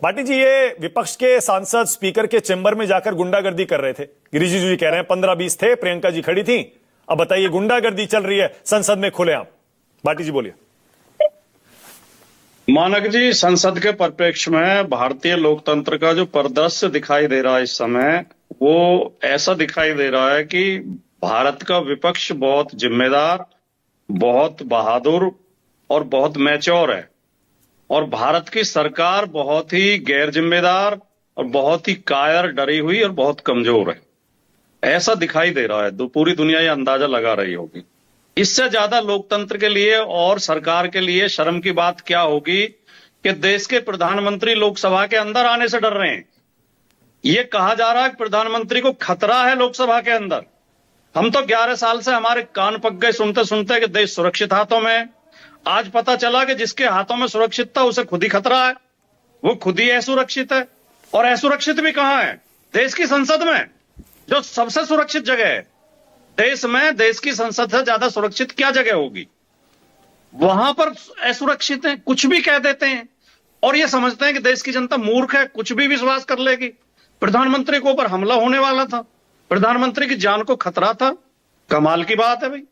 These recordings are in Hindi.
भाटी जी, ये विपक्ष के सांसद स्पीकर के चेंबर में जाकर गुंडागर्दी कर रहे थे। रिजिजू जी कह रहे हैं 15-20 थे, प्रियंका जी खड़ी थी। अब बताइए, गुंडागर्दी चल रही है संसद में खुलेआम। भाटी जी बोलिए। मानक जी, संसद के परिप्रेक्ष्य में भारतीय लोकतंत्र का जो परिदृश्य दिखाई दे रहा है इस समय, वो ऐसा दिखाई दे रहा है कि भारत का विपक्ष बहुत जिम्मेदार, बहुत बहादुर और बहुत मैच्योर है, और भारत की सरकार बहुत ही गैर जिम्मेदार और बहुत ही कायर, डरी हुई और बहुत कमजोर है। ऐसा दिखाई दे रहा है। पूरी दुनिया ये अंदाजा लगा रही होगी। इससे ज्यादा लोकतंत्र के लिए और सरकार के लिए शर्म की बात क्या होगी कि देश के प्रधानमंत्री लोकसभा के अंदर आने से डर रहे हैं। ये कहा जा रहा है कि प्रधानमंत्री को खतरा है लोकसभा के अंदर। हम तो 11 साल से हमारे कान पक गए सुनते सुनते कि देश सुरक्षित हाथों में है। आज पता चला कि जिसके हाथों में सुरक्षित था उसे खुद ही खतरा है, वो खुद ही असुरक्षित है। और असुरक्षित भी कहां है? देश की संसद में, जो सबसे सुरक्षित जगह है देश में। देश की संसद से ज्यादा सुरक्षित क्या जगह होगी? वहां पर असुरक्षित है, कुछ भी कह देते हैं और ये समझते हैं कि देश की जनता मूर्ख है, कुछ भी विश्वास कर लेगी। प्रधानमंत्री के ऊपर हमला होने वाला था, प्रधानमंत्री की जान को खतरा था। कमाल की बात है भाई।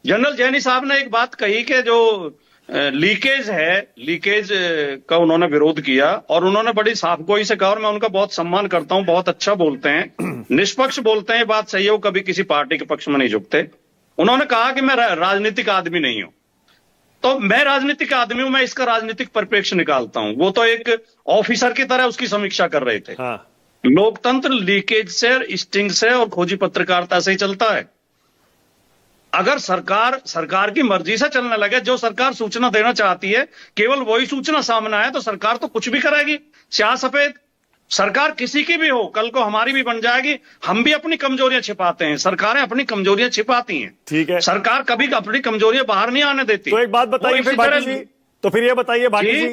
जनरल जैनी साहब ने एक बात कही कि जो लीकेज है, लीकेज का उन्होंने विरोध किया और उन्होंने बड़ी साफगोई से कहा, और मैं उनका बहुत सम्मान करता हूं, बहुत अच्छा बोलते हैं, निष्पक्ष बोलते हैं, बात सही है, वो कभी किसी पार्टी के पक्ष में नहीं झुकते। उन्होंने कहा कि मैं राजनीतिक आदमी नहीं हूं। तो मैं राजनीतिक आदमी हूं, मैं इसका राजनीतिक परिप्रेक्ष्य निकालता हूं। वो तो एक ऑफिसर की तरह उसकी समीक्षा कर रहे थे। हाँ। लोकतंत्र लीकेज से, स्टिंग से और खोजी पत्रकारिता से ही चलता है। अगर सरकार की मर्जी से चलने लगे, जो सरकार सूचना देना चाहती है केवल वही सूचना सामने आए, तो सरकार तो कुछ भी करेगी, स्याह सफेद। सरकार किसी की भी हो, कल को हमारी भी बन जाएगी। हम भी अपनी कमजोरियां छिपाते हैं, सरकारें अपनी कमजोरियां छिपाती हैं। ठीक है, सरकार कभी अपनी कमजोरियां बाहर नहीं आने देती। तो एक बात बताइए फिर भाटी जी, तो फिर ये बताइए भाटी जी,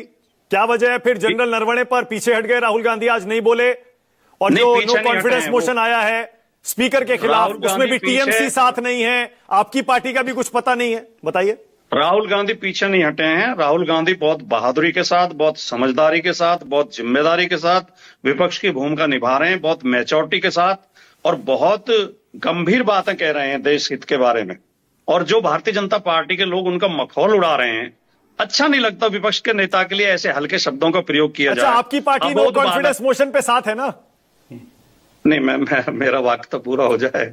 क्या वजह है फिर जनरल नरवणे पर पीछे हट गए राहुल गांधी, आज नहीं बोले? और जो नो कॉन्फिडेंस मोशन आया है स्पीकर के खिलाफ, उसमें भी टीएमसी साथ नहीं है, आपकी पार्टी का भी कुछ पता नहीं है, बताइए। राहुल गांधी पीछे नहीं हटे हैं। राहुल गांधी बहुत बहादुरी के साथ, बहुत समझदारी के साथ, बहुत जिम्मेदारी के साथ विपक्ष की भूमिका निभा रहे हैं, बहुत मैच्योरिटी के साथ, और बहुत गंभीर बातें कह रहे हैं देश हित के बारे में। और जो भारतीय जनता पार्टी के लोग उनका मखौल उड़ा रहे हैं, अच्छा नहीं लगता विपक्ष के नेता के लिए ऐसे हल्के शब्दों का प्रयोग किया जाए। आपकी पार्टी नो कॉन्फिडेंस मोशन पे साथ है ना? नहीं, मेरा वाक्य तो पूरा हो जाए।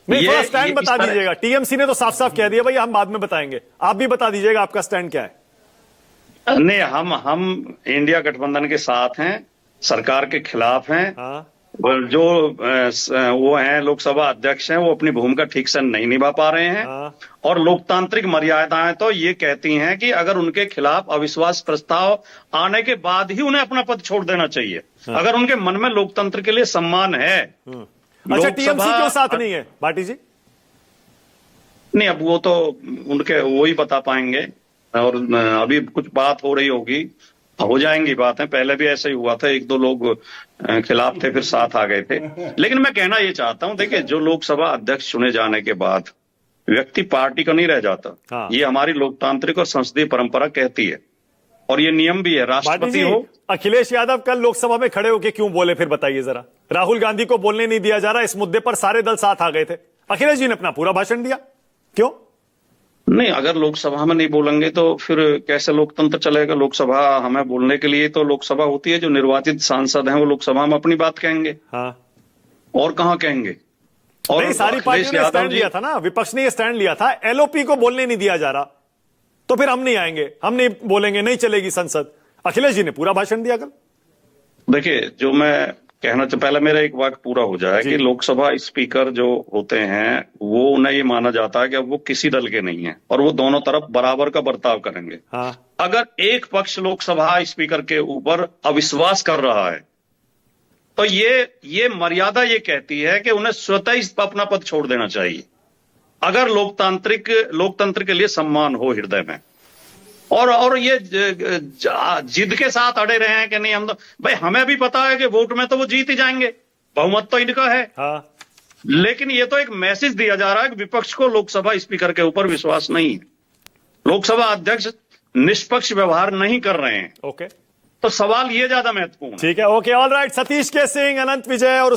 नहीं, थोड़ा स्टैंड बता दीजिएगा। टीएमसी ने तो साफ साफ कह दिया भाई, हम बाद में बताएंगे, आप भी बता दीजिएगा आपका स्टैंड क्या है। नहीं, हम इंडिया गठबंधन के साथ हैं, सरकार के खिलाफ हैं। हाँ। जो वो हैं लोकसभा अध्यक्ष हैं, वो अपनी भूमिका ठीक से नहीं निभा पा रहे हैं। हाँ। और लोकतांत्रिक मर्यादाएं तो ये कहती हैं कि अगर उनके खिलाफ अविश्वास प्रस्ताव आने के बाद ही उन्हें अपना पद छोड़ देना चाहिए। हाँ। अगर उनके मन में लोकतंत्र के लिए सम्मान है। अच्छा, टीएमसी क्यों साथ नहीं है भाटी जी? नहीं, अब वो तो उनके वो ही बता पाएंगे, और अभी कुछ बात हो रही होगी, हो जाएंगी बातें। पहले भी ऐसा ही हुआ था, 1-2 लोग खिलाफ थे, फिर साथ आ गए थे। लेकिन मैं कहना ये चाहता हूं, देखिए, जो लोकसभा अध्यक्ष चुने जाने के बाद व्यक्ति पार्टी का नहीं रह जाता। हाँ। ये हमारी लोकतांत्रिक और संसदीय परंपरा कहती है, और ये नियम भी है। राष्ट्रपति हो। अखिलेश यादव कल लोकसभा में खड़े होकर क्यों बोले, फिर बताइए जरा। राहुल गांधी को बोलने नहीं दिया जा रहा, इस मुद्दे पर सारे दल साथ आ गए थे, अखिलेश जी ने अपना पूरा भाषण दिया, क्यों? नहीं, अगर लोकसभा में नहीं बोलेंगे तो फिर कैसे लोकतंत्र चलेगा? लोकसभा हमें बोलने के लिए तो लोकसभा होती है। जो निर्वाचित सांसद हैं वो लोकसभा में अपनी बात कहेंगे। हाँ। और कहां कहेंगे? और नहीं, सारी पार्टियों ने स्टैंड लिया था ना, विपक्ष ने स्टैंड लिया था, एलओपी को बोलने नहीं दिया जा रहा, तो फिर हम नहीं आएंगे, हम नहीं बोलेंगे, नहीं चलेगी संसद। अखिलेश जी ने पूरा भाषण दिया कल। देखिए, जो मैं कहना चाहता, पहले मेरा एक वाक्य पूरा हो जाए कि लोकसभा स्पीकर जो होते हैं वो, उन्हें ये माना जाता है कि अब वो किसी दल के नहीं है और वो दोनों तरफ बराबर का बर्ताव करेंगे। हाँ। अगर एक पक्ष लोकसभा स्पीकर के ऊपर अविश्वास कर रहा है तो ये मर्यादा ये कहती है कि उन्हें स्वतः ही अपना पद छोड़ देना चाहिए, अगर लोकतंत्र के लिए सम्मान हो हृदय में। और ये जिद के साथ अड़े रहे हैं कि नहीं, हम तो भाई, हमें भी पता है कि वोट में तो वो जीत ही जाएंगे, बहुमत तो इनका है। हाँ। लेकिन ये तो एक मैसेज दिया जा रहा है कि विपक्ष को लोकसभा स्पीकर के ऊपर विश्वास नहीं है, लोकसभा अध्यक्ष निष्पक्ष व्यवहार नहीं कर रहे हैं। ओके। तो सवाल ये ज्यादा महत्वपूर्ण है। ठीक है, ओके, ऑल राइट। सतीश के सिंह, अनंत विजय और